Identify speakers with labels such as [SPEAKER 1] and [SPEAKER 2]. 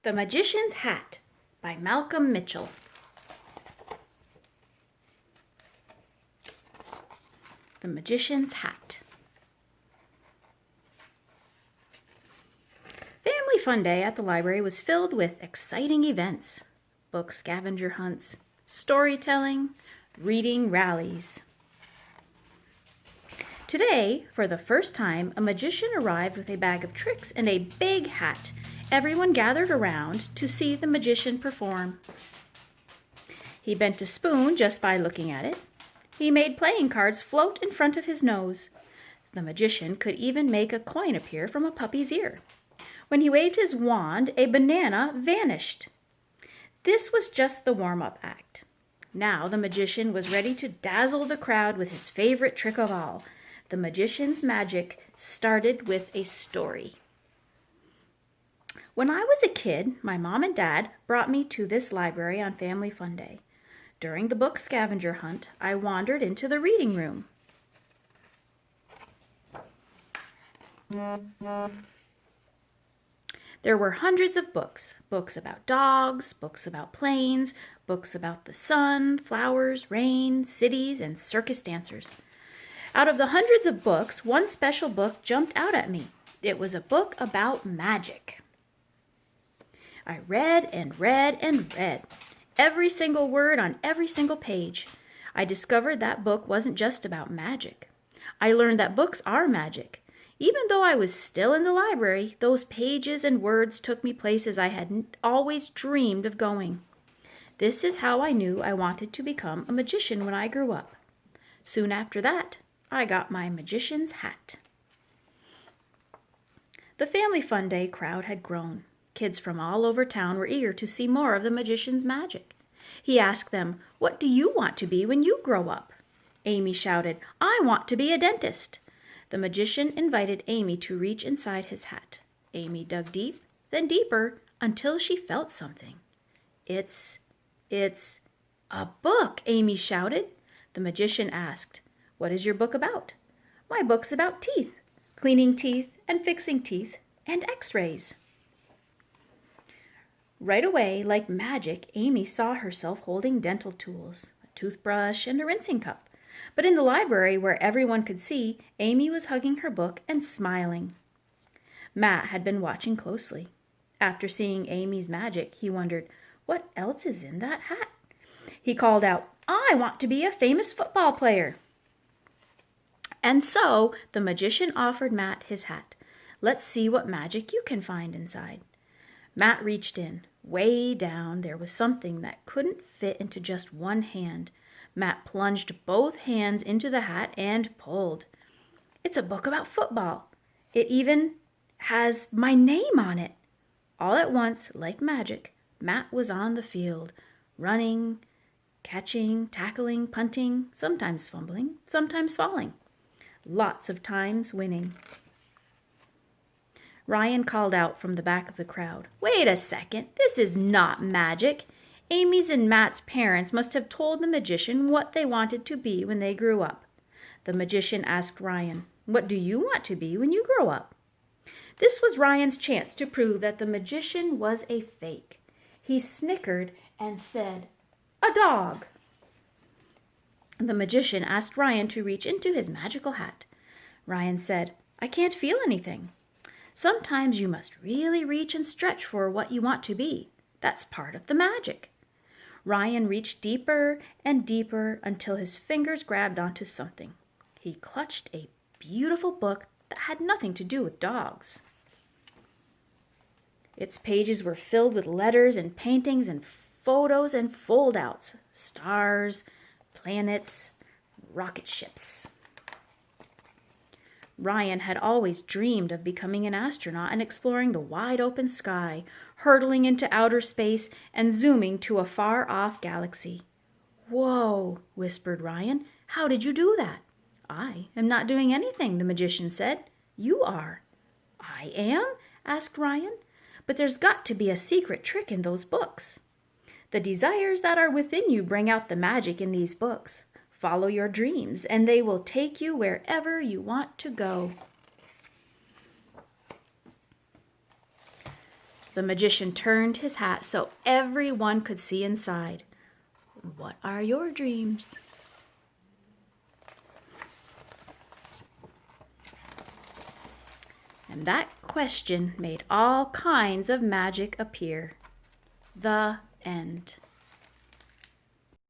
[SPEAKER 1] The Magician's Hat by Malcom Mitchell. The Magician's Hat. Family Fun Day at the library was filled with exciting events. Book scavenger hunts, storytelling, reading rallies. Today, for the first time, a magician arrived with a bag of tricks and a big hat. Everyone gathered around to see the magician perform. He bent a spoon just by looking at it. He made playing cards float in front of his nose. The magician could even make a coin appear from a puppy's ear. When he waved his wand, a banana vanished. This was just the warm-up act. Now the magician was ready to dazzle the crowd with his favorite trick of all. The magician's magic started with a story. When I was a kid, my mom and dad brought me to this library on Family Fun Day. During the book scavenger hunt, I wandered into the reading room. There were hundreds of books. Books about dogs, books about planes, books about the sun, flowers, rain, cities, and circus dancers. Out of the hundreds of books, one special book jumped out at me. It was a book about magic. I read and read and read. Every single word on every single page. I discovered that book wasn't just about magic. I learned that books are magic. Even though I was still in the library, those pages and words took me places I had always dreamed of going. This is how I knew I wanted to become a magician when I grew up. Soon after that, I got my magician's hat. The Family Fun Day crowd had grown. Kids from all over town were eager to see more of the magician's magic. He asked them, "What do you want to be when you grow up?" Amy shouted, "I want to be a dentist." The magician invited Amy to reach inside his hat. Amy dug deep, then deeper, until she felt something. It's a book," Amy shouted. The magician asked, "What is your book about?" "My book's about teeth, cleaning teeth and fixing teeth and x-rays." Right away, like magic, Amy saw herself holding dental tools, a toothbrush, and a rinsing cup. But in the library, where everyone could see, Amy was hugging her book and smiling. Matt had been watching closely. After seeing Amy's magic, he wondered, what else is in that hat? He called out, "I want to be a famous football player." And so the magician offered Matt his hat. "Let's see what magic you can find inside." Matt reached in. Way down, there was something that couldn't fit into just one hand. Matt plunged both hands into the hat and pulled. "It's a book about football. It even has my name on it." All at once, like magic, Matt was on the field, running, catching, tackling, punting, sometimes fumbling, sometimes falling. Lots of times winning. Ryan called out from the back of the crowd, "Wait a second, this is not magic. Amy's and Matt's parents must have told the magician what they wanted to be when they grew up." The magician asked Ryan, "What do you want to be when you grow up?" This was Ryan's chance to prove that the magician was a fake. He snickered and said, "A dog." The magician asked Ryan to reach into his magical hat. Ryan said, "I can't feel anything." Sometimes you must really reach and stretch for what you want to be. That's part of the magic. Ryan reached deeper and deeper until his fingers grabbed onto something. He clutched a beautiful book that had nothing to do with dogs. Its pages were filled with letters and paintings and photos and fold-outs, stars, planets, rocket ships. Ryan had always dreamed of becoming an astronaut and exploring the wide-open sky, hurtling into outer space and zooming to a far-off galaxy. "Whoa," whispered Ryan. "How did you do that?" "I am not doing anything," the magician said. "You are." "I am?" asked Ryan. "But there's got to be a secret trick in those books." "The desires that are within you bring out the magic in these books. Follow your dreams, and they will take you wherever you want to go." The magician turned his hat so everyone could see inside. What are your dreams? And that question made all kinds of magic appear. The end.